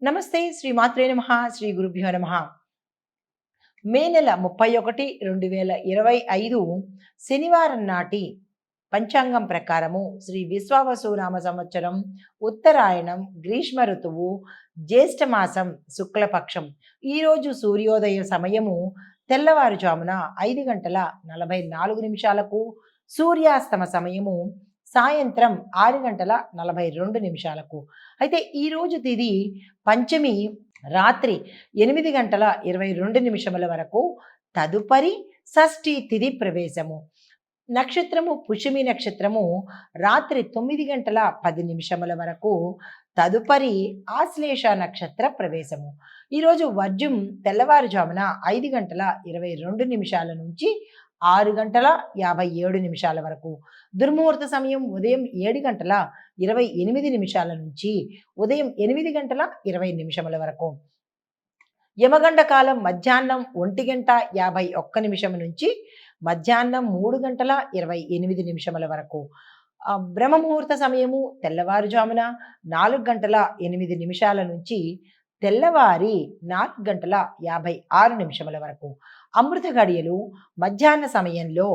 నమస్తే శ్రీ మాత్రే నమః శ్రీ గురుభ్యో నమః. మే నెల 31 2025 శనివారం నాటి పంచాంగం ప్రకారము శ్రీ విశ్వావసునామ సంవత్సరం ఉత్తరాయణం గ్రీష్మ ఋతువు జ్యేష్ఠ మాసం శుక్లపక్షం. ఈరోజు సూర్యోదయ సమయము తెల్లవారుజామున 5 గంటల 44 నిమిషాలకు, సూర్యాస్తమ సమయము సాయంత్రం 6 గంటల 42 నిమిషాలకు. అయితే ఈరోజు తిది పంచమి రాత్రి 8 గంటల 22 నిమిషముల వరకు, తదుపరి షష్ఠి తిథి ప్రవేశము. నక్షత్రము పుష్యమి నక్షత్రము రాత్రి 9 గంటల 10 నిమిషముల వరకు, తదుపరి ఆశ్లేష నక్షత్ర ప్రవేశము. ఈరోజు వర్జం తెల్లవారుజామున 5 గంటల 22 నిమిషాల నుంచి 6 గంటల 57 నిమిషాల వరకు. దుర్ముహూర్త సమయం ఉదయం 7 గంటల 28 నిమిషాల నుంచి ఉదయం 8 గంటల 20 నిమిషముల వరకు. యమగండ కాలం మధ్యాహ్నం 1 గంట 51 నిమిషం నుంచి మధ్యాహ్నం 3 గంటల 28 నిమిషముల వరకు. బ్రహ్మముహూర్త సమయము తెల్లవారుజామున 4 గంటల 8 నిమిషాల నుంచి తెల్లవారి 4 గంటల 56 నిమిషముల వరకు. అమృత గడియలు మధ్యాహ్న సమయంలో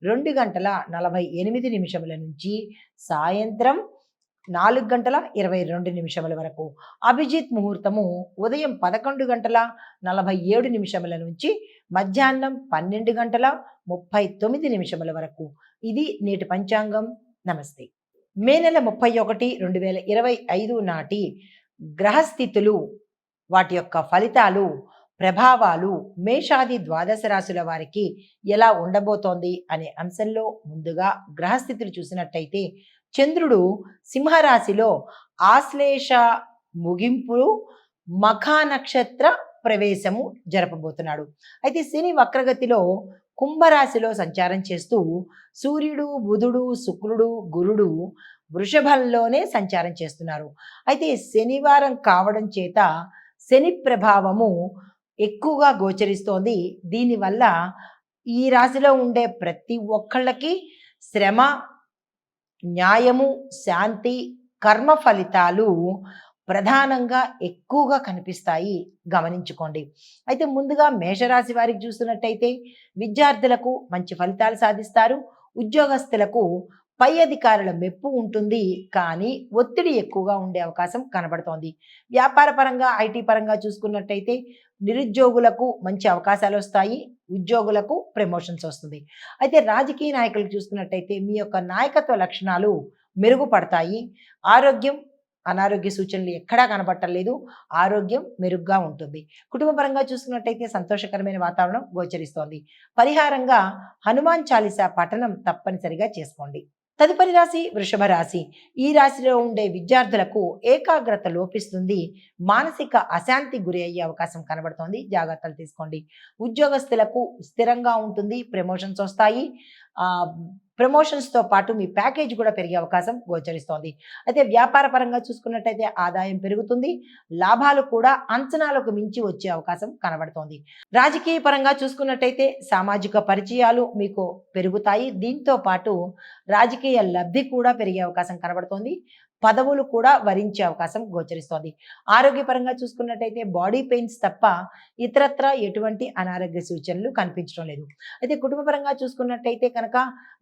2 గంటల 48 నిమిషముల నుంచి సాయంత్రం 4 గంటల 22 నిమిషముల వరకు. అభిజిత్ ముహూర్తము ఉదయం 11 గంటల 47 నిమిషముల నుంచి మధ్యాహ్నం 12 గంటల 39 నిమిషముల వరకు. ఇది నేటి పంచాంగం. నమస్తే. మే నెల 31 2025 నాటి గ్రహస్థితులు, వాటి యొక్క ఫలితాలు, ప్రభావాలు మేషాది ద్వాదశ రాశుల వారికి ఎలా ఉండబోతోంది అనే అంశంలో ముందుగా గ్రహస్థితులు చూసినట్టయితే, చంద్రుడు సింహరాశిలో ఆశ్లేష ముగింపు మఖా నక్షత్ర ప్రవేశము జరపబోతున్నాడు. అయితే శని వక్రగతిలో కుంభరాశిలో సంచారం చేస్తూ సూర్యుడు, బుధుడు, శుక్రుడు, గురుడు వృషభంలోనే సంచారం చేస్తున్నారు. అయితే శనివారం కావడం చేత శని ప్రభావము ఎక్కువగా గోచరిస్తోంది. దీనివల్ల ఈ రాశిలో ఉండే ప్రతి ఒక్కళ్ళకి శ్రమ, న్యాయము, శాంతి, కర్మ ఫలితాలు ప్రధానంగా ఎక్కువగా కనిపిస్తాయి, గమనించుకోండి. అయితే ముందుగా మేషరాశి వారికి చూస్తున్నట్టయితే విద్యార్థులకు మంచి ఫలితాలు సాధిస్తారు. ఉద్యోగస్తులకు పై అధికారుల మెప్పు ఉంటుంది, కానీ ఒత్తిడి ఎక్కువగా ఉండే అవకాశం కనబడుతోంది. వ్యాపార పరంగా, ఐటీ పరంగా చూసుకున్నట్టయితే నిరుద్యోగులకు మంచి అవకాశాలు వస్తాయి, ఉద్యోగులకు ప్రమోషన్స్ వస్తుంది. అయితే రాజకీయ నాయకులకు చూసుకున్నట్టయితే మీ యొక్క నాయకత్వ లక్షణాలు మెరుగుపడతాయి. ఆరోగ్యం, అనారోగ్య సూచనలు ఎక్కడా కనబట్టలేదు, ఆరోగ్యం మెరుగ్గా ఉంటుంది. కుటుంబ పరంగా చూసుకున్నట్టయితే సంతోషకరమైన వాతావరణం గోచరిస్తోంది. పరిహారంగా హనుమాన్ చాలీసా పఠనం తప్పనిసరిగా చేసుకోండి. తదుపరి రాశి వృషభ రాశి. ఈ రాశిలో ఉండే విద్యార్థులకు ఏకాగ్రత లోపిస్తుంది, మానసిక అశాంతి గురి అయ్యే అవకాశం కనబడుతోంది, జాగ్రత్తలు తీసుకోండి. ఉద్యోగస్తులకు స్థిరంగా ఉంటుంది, ప్రమోషన్స్ వస్తాయి. ప్రమోషన్స్తో పాటు మీ ప్యాకేజ్ కూడా పెరిగే అవకాశం గోచరిస్తోంది. అయితే వ్యాపార పరంగా చూసుకున్నట్టయితే ఆదాయం పెరుగుతుంది, లాభాలు కూడా అంచనాలకు మించి వచ్చే అవకాశం కనబడుతోంది. రాజకీయ పరంగా చూసుకున్నట్టయితే సామాజిక పరిచయాలు మీకు పెరుగుతాయి, దీంతో పాటు రాజకీయ లబ్ధి కూడా పెరిగే అవకాశం కనబడుతోంది, పదవులు కూడా వరించే అవకాశం గోచరిస్తోంది. ఆరోగ్యపరంగా చూసుకున్నట్టయితే బాడీ పెయిన్స్ తప్ప ఇతరత్ర ఎటువంటి అనారోగ్య సూచనలు కనిపించడం లేదు. అయితే కుటుంబ పరంగా చూసుకున్నట్టయితే కనుక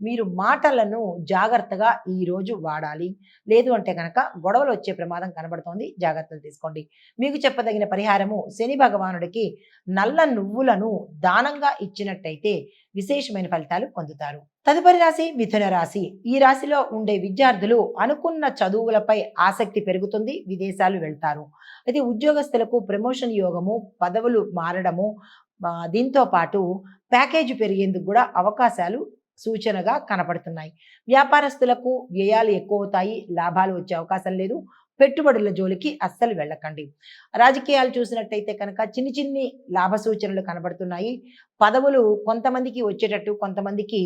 మీరు మాటలను జాగ్రత్తగా ఈరోజు వాడాలి, లేదు అంటే కనుక గొడవలు వచ్చే ప్రమాదం కనబడుతోంది, జాగ్రత్తలు తీసుకోండి. మీకు చెప్పదగిన పరిహారము శని భగవానుడికి నల్ల నువ్వులను దానంగా ఇచ్చినట్టయితే విశేషమైన ఫలితాలు పొందుతారు. తదుపరి రాశి మిథున రాశి. ఈ రాశిలో ఉండే విద్యార్థులు అనుకున్న చదువులపై ఆసక్తి పెరుగుతుంది, విదేశాలు వెళ్తారు. అయితే ఉద్యోగస్తులకు ప్రమోషన్ యోగము, పదవులు మారడము, దీంతో పాటు ప్యాకేజీ పెరిగేందుకు కూడా అవకాశాలు సూచనగా కనపడుతున్నాయి. వ్యాపారస్తులకు వ్యయాలు ఎక్కువ అవుతాయి, లాభాలు వచ్చే అవకాశం లేదు, పెట్టుబడుల జోలికి అస్సలు వెళ్ళకండి. రాజకీయాలు చూసినట్టయితే కనుక చిన్ని చిన్ని లాభ సూచనలు కనబడుతున్నాయి. పదవులు కొంతమందికి వచ్చేటట్టు, కొంతమందికి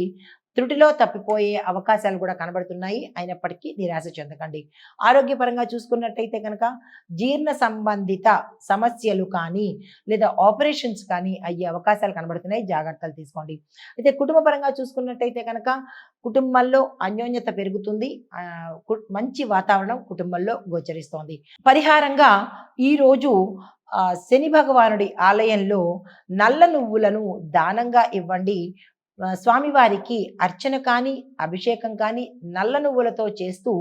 త్రుటిలో తప్పిపోయే అవకాశాలు కూడా కనబడుతున్నాయి. అయినప్పటికీ నిరాశ చెందకండి. ఆరోగ్యపరంగా చూసుకున్నట్టయితే కనుక జీర్ణ సంబంధిత సమస్యలు కానీ, లేదా ఆపరేషన్స్ కానీ అయ్యే అవకాశాలు కనబడుతున్నాయి. జాగ్రత్తలు తీసుకోండి. అయితే కుటుంబ పరంగా చూసుకున్నట్టయితే కనుక కుటుంబంలో అన్యోన్యత పెరుగుతుంది. మంచి వాతావరణం కుటుంబంలో గోచరిస్తోంది. పరిహారంగా ఈరోజు శని భగవానుడి ఆలయంలో నల్ల నువ్వులను దానంగా ఇవ్వండి. స్వామివారికి అర్చన కానీ, అభిషేకం కానీ నల్ల నువ్వులతో చేస్తూ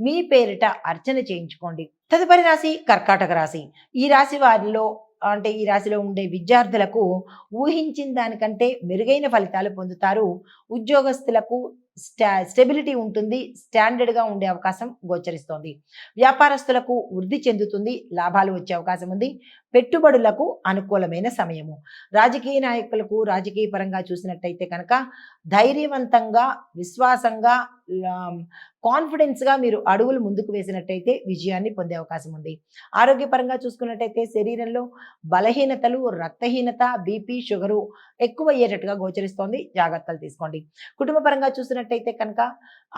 మీ పేరిట అర్చన చేయించుకోండి. తదుపరి రాశి కర్కాటక రాశి. ఈ రాశి వారిలో అంటే ఈ రాశిలో ఉండే విద్యార్థులకు ఊహించిన దానికంటే మెరుగైన ఫలితాలు పొందుతారు. ఉద్యోగస్తులకు స్టెబిలిటీ ఉంటుంది. స్టాండర్డ్గా ఉండే అవకాశం గోచరిస్తోంది. వ్యాపారస్తులకు వృద్ధి చెందుతుంది. లాభాలు వచ్చే అవకాశం ఉంది. పెట్టుబడులకు అనుకూలమైన సమయము. రాజకీయ నాయకులకు రాజకీయ పరంగా చూసినట్టయితే కనుక ధైర్యవంతంగా, విశ్వాసంగా, కాన్ఫిడెన్స్గా మీరు అడుగులు ముందుకు వేసినట్టయితే విజయాన్ని పొందే అవకాశం ఉంది. ఆరోగ్యపరంగా చూసుకున్నట్టయితే శరీరంలో బలహీనతలు, రక్తహీనత, బీపీ, షుగరు ఎక్కువ అయ్యేటట్టుగా గోచరిస్తోంది. జాగ్రత్తలు తీసుకోండి. కుటుంబ పరంగా చూసినట్టయితే కనుక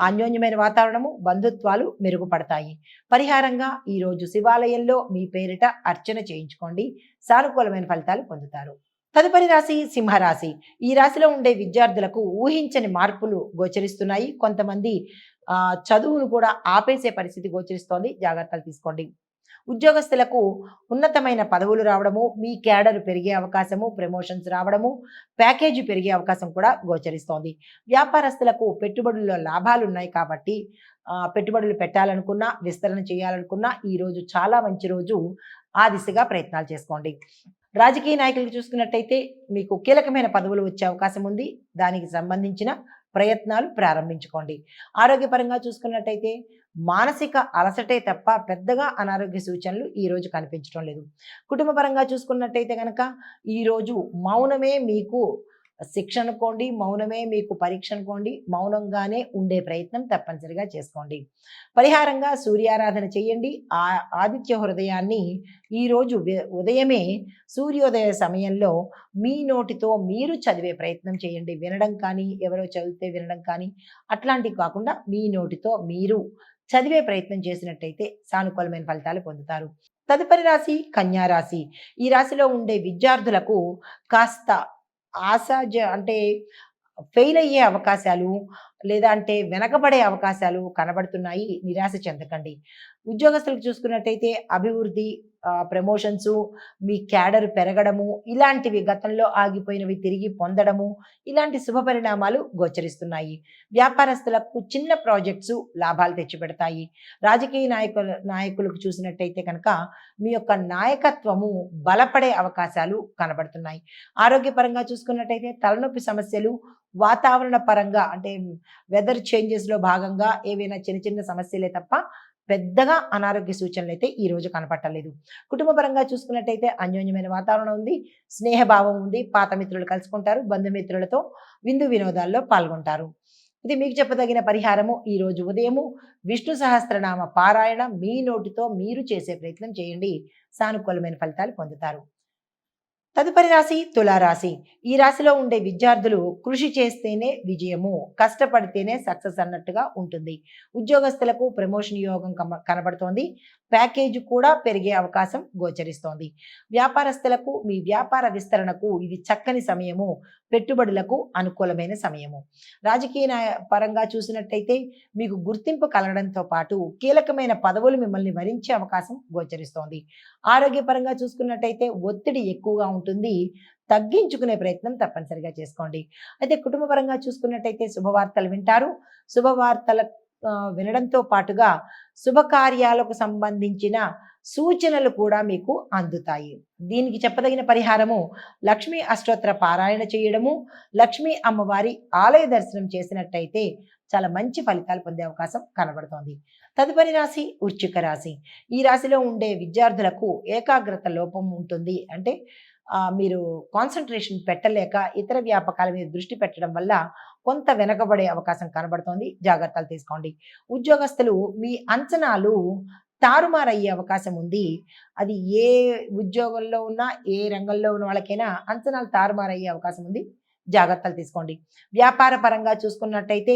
అన్యోన్యమైన వాతావరణము, బంధుత్వాలు మెరుగుపడతాయి. పరిహారంగా ఈరోజు శివాలయంలో మీ పేరిట అర్చన చేయించుకోండి. సానుకూలమైన ఫలితాలు పొందుతారు. తదుపరి రాశి సింహరాశి. ఈ రాశిలో ఉండే విద్యార్థులకు ఊహించని మార్పులు గోచరిస్తున్నాయి. కొంతమంది చదువును కూడా ఆపేసే పరిస్థితి గోచరిస్తోంది. జాగ్రత్తలు తీసుకోండి. ఉద్యోగస్తులకు ఉన్నతమైన పదవులు రావడము, మీ క్యాడర్ పెరిగే అవకాశము, ప్రమోషన్స్ రావడము, ప్యాకేజీ పెరిగే అవకాశం కూడా గోచరిస్తోంది. వ్యాపారస్తులకు పెట్టుబడుల్లో లాభాలు ఉన్నాయి కాబట్టి పెట్టుబడులు పెట్టాలనుకున్నా, విస్తరణ చేయాలనుకున్నా ఈరోజు చాలా మంచి రోజు. ఆ దిశగా ప్రయత్నాలు చేసుకోండి. రాజకీయ నాయకులకు చూసుకున్నట్టయితే మీకు కీలకమైన పదవులు వచ్చే అవకాశం ఉంది. దానికి సంబంధించిన ప్రయత్నాలు ప్రారంభించుకోండి. ఆరోగ్యపరంగా చూసుకున్నట్టయితే మానసిక అలసటే తప్ప పెద్దగా అనారోగ్య సూచనలు ఈరోజు కనిపించడం లేదు. కుటుంబ పరంగా చూసుకున్నట్టయితే కనుక ఈరోజు మౌనమే మీకు శిక్ష అనుకోండి, మౌనమే మీకు పరీక్ష అనుకోండి. మౌనంగానే ఉండే ప్రయత్నం తప్పనిసరిగా చేసుకోండి. పరిహారంగా సూర్యారాధన చేయండి. ఆదిత్య హృదయాన్ని ఈరోజు ఉదయమే సూర్యోదయ సమయంలో మీ నోటితో మీరు చదివే ప్రయత్నం చేయండి. వినడం కానీ, ఎవరో చదివితే వినడం కానీ అట్లాంటివి కాకుండా మీ నోటితో మీరు చదివే ప్రయత్నం చేసినట్టయితే సానుకూలమైన ఫలితాలు పొందుతారు. తదుపరి రాశి కన్యా రాశి. ఈ రాశిలో ఉండే విద్యార్థులకు కాస్త అంటే ఫెయిల్ అయ్యే అవకాశాలు, లేదా అంటే వెనకబడే అవకాశాలు కనబడుతున్నాయి. నిరాశ చెందకండి. ఉద్యోగస్తులకు చూసుకున్నట్టయితే అభివృద్ధి, ప్రమోషన్సు, మీ క్యాడర్ పెరగడము, ఇలాంటివి గతంలో ఆగిపోయినవి తిరిగి పొందడము, ఇలాంటి శుభ పరిణామాలు గోచరిస్తున్నాయి. వ్యాపారస్తులకు చిన్న ప్రాజెక్ట్స్ లాభాలు తెచ్చిపెడతాయి. రాజకీయ నాయకులకు చూసినట్టయితే కనుక మీ యొక్క నాయకత్వము బలపడే అవకాశాలు కనబడుతున్నాయి. ఆరోగ్యపరంగా చూసుకున్నట్టయితే తలనొప్పి సమస్యలు, వాతావరణ పరంగా అంటే వెదర్ చేంజెస్లో భాగంగా ఏవైనా చిన్న చిన్న సమస్యలే తప్ప పెద్దగా అనారోగ్య సూచనలు అయితే ఈ రోజు కనపట్టలేదు. కుటుంబ పరంగా చూసుకున్నట్టయితే అన్యోన్యమైన వాతావరణం ఉంది. స్నేహభావం ఉంది. పాత మిత్రులు కలుసుకుంటారు. బంధుమిత్రులతో విందు వినోదాల్లో పాల్గొంటారు. ఇది మీకు చెప్పదగిన పరిహారము. ఈ రోజు ఉదయము విష్ణు సహస్రనామ పారాయణ మీ నోటితో మీరు చేసే ప్రయత్నం చేయండి. సానుకూలమైన ఫలితాలు పొందుతారు. తదుపరి రాశి తులారాశి. ఈ రాశిలో ఉండే విద్యార్థులు కృషి చేస్తేనే విజయము, కష్టపడితేనే సక్సెస్ అన్నట్టుగా ఉంటుంది. ఉద్యోగస్తులకు ప్రమోషన్ యోగం కనబడుతోంది. ప్యాకేజ్ కూడా పెరిగే అవకాశం గోచరిస్తోంది. వ్యాపారస్తులకు మీ వ్యాపార విస్తరణకు ఇది చక్కని సమయము. పెట్టుబడులకు అనుకూలమైన సమయము. రాజకీయ పరంగా చూసినట్టయితే మీకు గుర్తింపు కలగడంతో పాటు కీలకమైన పదవులు మిమ్మల్ని వరించే అవకాశం గోచరిస్తోంది. ఆరోగ్యపరంగా చూసుకున్నట్టయితే ఒత్తిడి ఎక్కువగా ఉంటుంది. తగ్గించుకునే ప్రయత్నం తప్పనిసరిగా చేసుకోండి. అయితే కుటుంబ పరంగా చూసుకున్నట్టయితే శుభవార్తలు వింటారు. శుభవార్తల వినడంతో పాటుగా శుభకార్యాలకు సంబంధించిన సూచనలు కూడా మీకు అందుతాయి. దీనికి చెప్పదగిన పరిహారము లక్ష్మీ అష్టోత్తర పారాయణ చేయడము, లక్ష్మీ అమ్మవారి ఆలయ దర్శనం చేసినట్టయితే చాలా మంచి ఫలితాలు పొందే అవకాశం కనబడుతోంది. తదుపరి రాశి వృశ్చిక రాశి. ఈ రాశిలో ఉండే విద్యార్థులకు ఏకాగ్రత లోపం ఉంటుంది. అంటే మీరు కాన్సన్ట్రేషన్ పెట్టలేక ఇతర వ్యాపకాల మీద దృష్టి పెట్టడం వల్ల కొంత వెనకబడే అవకాశం కనబడుతోంది. జాగ్రత్తలు తీసుకోండి. ఉద్యోగస్తులు మీ అంచనాలు తారుమారయ్యే అవకాశం ఉంది. అది ఏ ఉద్యోగంలో ఉన్నా, ఏ రంగంలో ఉన్న వాళ్ళకైనా అంచనాలు తారుమారయ్యే అవకాశం ఉంది. జాగ్రత్తలు తీసుకోండి. వ్యాపార పరంగా చూసుకున్నట్టయితే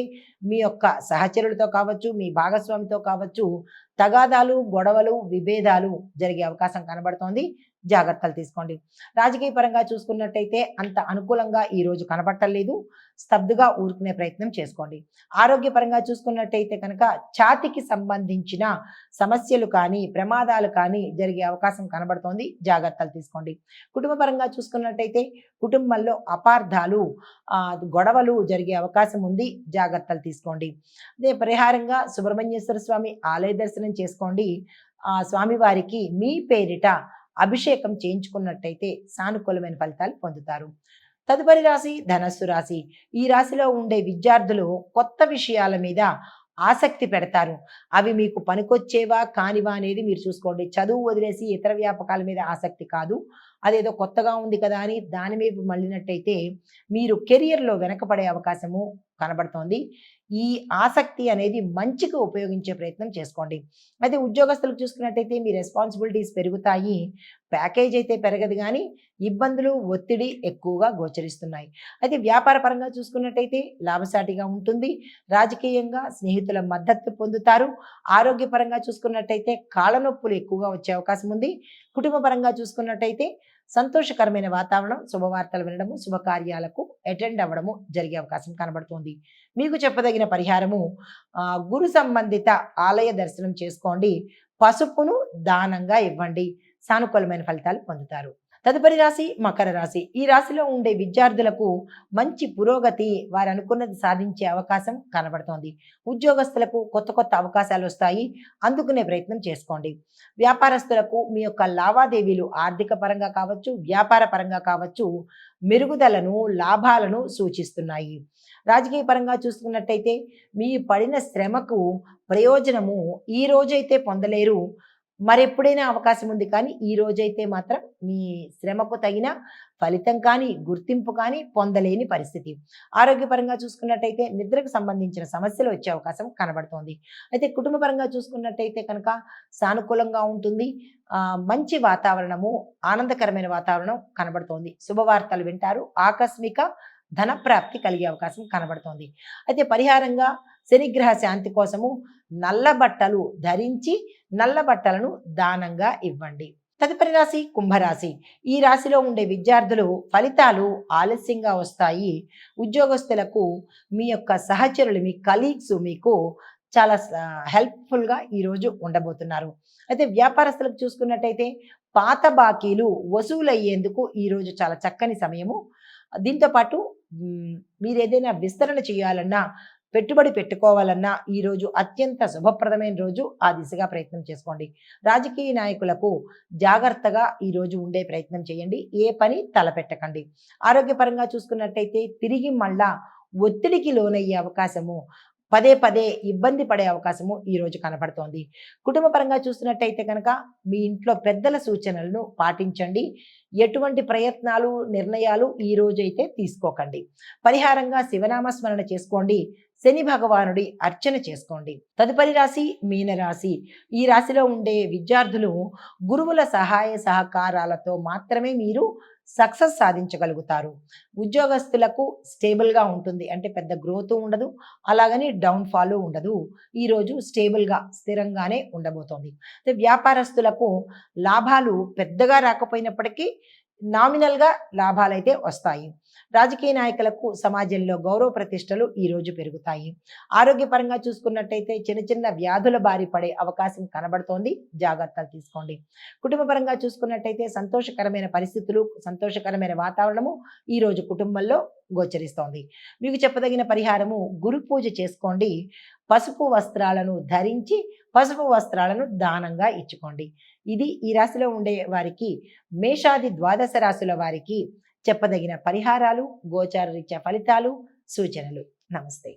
మీ యొక్క సహచరులతో కావచ్చు, మీ భాగస్వామితో కావచ్చు, తగాదాలు, గొడవలు, విభేదాలు జరిగే అవకాశం కనబడుతోంది. జాగ్రత్తలు తీసుకోండి. రాజకీయ పరంగా చూసుకున్నట్టయితే అంత అనుకూలంగా ఈ రోజు కనబడటలేదు. స్తబ్దుగా ఊరుకునే ప్రయత్నం చేసుకోండి. ఆరోగ్యపరంగా చూసుకున్నట్టయితే కనుక ఛాతీకి సంబంధించిన సమస్యలు కానీ, ప్రమాదాలు కానీ జరిగే అవకాశం కనబడుతోంది. జాగ్రత్తలు తీసుకోండి. కుటుంబ పరంగా చూసుకున్నట్టయితే కుటుంబంలో అపార్థాలు, గొడవలు జరిగే అవకాశం ఉంది. జాగ్రత్తలు తీసుకోండి. అదే పరిహారంగా సుబ్రహ్మణ్యేశ్వర స్వామి ఆలయ దర్శనం చేసుకోండి. ఆ స్వామివారికి మీ పేరిట అభిషేకం చేయించుకున్నట్టయితే సానుకూలమైన ఫలితాలు పొందుతారు. తదుపరి రాశి ధనస్సు రాశి. ఈ రాశిలో ఉండే విద్యార్థులు కొత్త విషయాల మీద ఆసక్తి పెడతారు. అవి మీకు పనికొచ్చేవా కానివా అనేది మీరు చూసుకోండి. చదువు వదిలేసి ఇతర వ్యాపకాల మీద ఆసక్తి కాదు. అదేదో కొత్తగా ఉంది కదా అని దాని వైపు మళ్ళినట్టయితే మీరు కెరియర్లో వెనకపడే అవకాశము కనబడుతోంది. ఈ ఆసక్తి అనేది మంచిగా ఉపయోగించే ప్రయత్నం చేసుకోండి. అయితే ఉద్యోగస్తులకు చూసుకున్నట్టయితే మీ రెస్పాన్సిబిలిటీస్ పెరుగుతాయి. ప్యాకేజ్ అయితే పెరగదు కానీ ఇబ్బందులు, ఒత్తిడి ఎక్కువగా గోచరిస్తున్నాయి. అయితే వ్యాపార పరంగా చూసుకున్నట్టయితే లాభసాటిగా ఉంటుంది. రాజకీయంగా స్నేహితుల మద్దతు పొందుతారు. ఆరోగ్యపరంగా చూసుకున్నట్టయితే కాళ్ళ నొప్పులు ఎక్కువగా వచ్చే అవకాశం ఉంది. కుటుంబ పరంగా చూసుకున్నట్టయితే సంతోషకరమైన వాతావరణం, శుభవార్తలు వినడము, శుభకార్యాలకు అటెండ్ అవ్వడము జరిగే అవకాశం కనబడుతుంది. మీకు చెప్పదగిన పరిహారము గురు సంబంధిత ఆలయ దర్శనం చేసుకోండి. పసుపును దానంగా ఇవ్వండి. సానుకూలమైన ఫలితాలు పొందుతారు. తదుపరి రాశి మకర రాశి. ఈ రాశిలో ఉండే విద్యార్థులకు మంచి పురోగతి, వారు అనుకున్నది సాధించే అవకాశం కనబడుతోంది. ఉద్యోగస్తులకు కొత్త కొత్త అవకాశాలు వస్తాయి. అందుకునే ప్రయత్నం చేసుకోండి. వ్యాపారస్తులకు మీ యొక్క లావాదేవీలు ఆర్థిక పరంగా కావచ్చు, వ్యాపార పరంగా కావచ్చు, మెరుగుదలను, లాభాలను సూచిస్తున్నాయి. రాజకీయ పరంగా చూసుకున్నట్టయితే మీ పడిన శ్రమకు ప్రయోజనము ఈ రోజైతే పొందలేరు, మరెప్పుడైనా అవకాశం ఉంది. కానీ ఈ రోజైతే మాత్రం మీ శ్రమకు తగిన ఫలితం కానీ, గుర్తింపు కానీ పొందలేని పరిస్థితి. ఆరోగ్యపరంగా చూసుకున్నట్టయితే నిద్రకు సంబంధించిన సమస్యలు వచ్చే అవకాశం కనబడుతోంది. అయితే కుటుంబ పరంగా చూసుకున్నట్టయితే కనుక సానుకూలంగా ఉంటుంది. మంచి వాతావరణము, ఆనందకరమైన వాతావరణం కనబడుతోంది. శుభవార్తలు వింటారు. ఆకస్మిక ధనప్రాప్తి కలిగే అవకాశం కనబడుతోంది. అయితే పరిహారంగా శనిగ్రహ శాంతి కోసము నల్ల బట్టలు ధరించి నల్ల బట్టలను దానంగా ఇవ్వండి. తదుపరి రాశి కుంభరాశి. ఈ రాశిలో ఉండే విద్యార్థులు ఫలితాలు ఆలస్యంగా వస్తాయి. ఉద్యోగస్తులకు మీ యొక్క సహచరులు, మీ కలీగ్స్ మీకు చాలా హెల్ప్ఫుల్గా ఈరోజు ఉండబోతున్నారు. అయితే వ్యాపారస్తులకు చూసుకున్నట్టయితే పాత బాకీలు వసూలయ్యేందుకు ఈరోజు చాలా చక్కని సమయము. దీంతో పాటు మీరు ఏదైనా విస్తరణ చేయాలన్నా, పెట్టుబడి పెట్టుకోవాలన్నా ఈరోజు అత్యంత శుభప్రదమైన రోజు. ఆ దిశగా ప్రయత్నం చేసుకోండి. రాజకీయ నాయకులకు జాగ్రత్తగా ఈరోజు ఉండే ప్రయత్నం చేయండి. ఏ పని తలపెట్టకండి. ఆరోగ్యపరంగా చూసుకున్నట్టయితే తిరిగి మళ్ళా ఒత్తిడికి లోనయ్యే అవకాశము, పదే పదే ఇబ్బంది పడే అవకాశము ఈరోజు కనపడుతోంది. కుటుంబ పరంగా చూస్తున్నట్టయితే కనుక మీ ఇంట్లో పెద్దల సూచనలను పాటించండి. ఎటువంటి ప్రయత్నాలు, నిర్ణయాలు ఈ రోజైతే తీసుకోకండి. పరిహారంగా శివనామస్మరణ చేసుకోండి. శని భగవానుడి అర్చన చేసుకోండి. తదుపరి రాశి మీనరాశి. ఈ రాశిలో ఉండే విద్యార్థులు గురువుల సహాయ సహకారాలతో మాత్రమే మీరు సక్సెస్ సాధించగలుగుతారు. ఉద్యోగస్తులకు స్టేబుల్గా ఉంటుంది. అంటే పెద్ద గ్రోత్ ఉండదు, అలాగని డౌన్ఫాల్ ఉండదు. ఈరోజు స్టేబుల్గా, స్థిరంగానే ఉండబోతోంది. వ్యాపారస్తులకు లాభాలు పెద్దగా రాకపోయినప్పటికీ నామినల్గా లాభాలైతే వస్తాయి. రాజకీయ నాయకులకు సమాజంలో గౌరవ ప్రతిష్టలు ఈరోజు పెరుగుతాయి. ఆరోగ్యపరంగా చూసుకున్నట్టయితే చిన్న చిన్న వ్యాధుల బారి పడే అవకాశం కనబడుతోంది. జాగ్రత్తలు తీసుకోండి. కుటుంబ పరంగా చూసుకున్నట్టయితే సంతోషకరమైన పరిస్థితులు, సంతోషకరమైన వాతావరణము ఈరోజు కుటుంబంలో గోచరిస్తోంది. మీకు చెప్పదగిన పరిహారము గురు పూజ చేసుకోండి. పసుపు వస్త్రాలను ధరించి పసుపు వస్త్రాలను దానంగా ఇచ్చుకోండి. ఇది ఈ రాశిలో ఉండే వారికి, మేషాది ద్వాదశ రాశుల వారికి చెప్పదగిన పరిహారాలు, గోచార రీత్యా ఫలితాలు, సూచనలు. నమస్తే.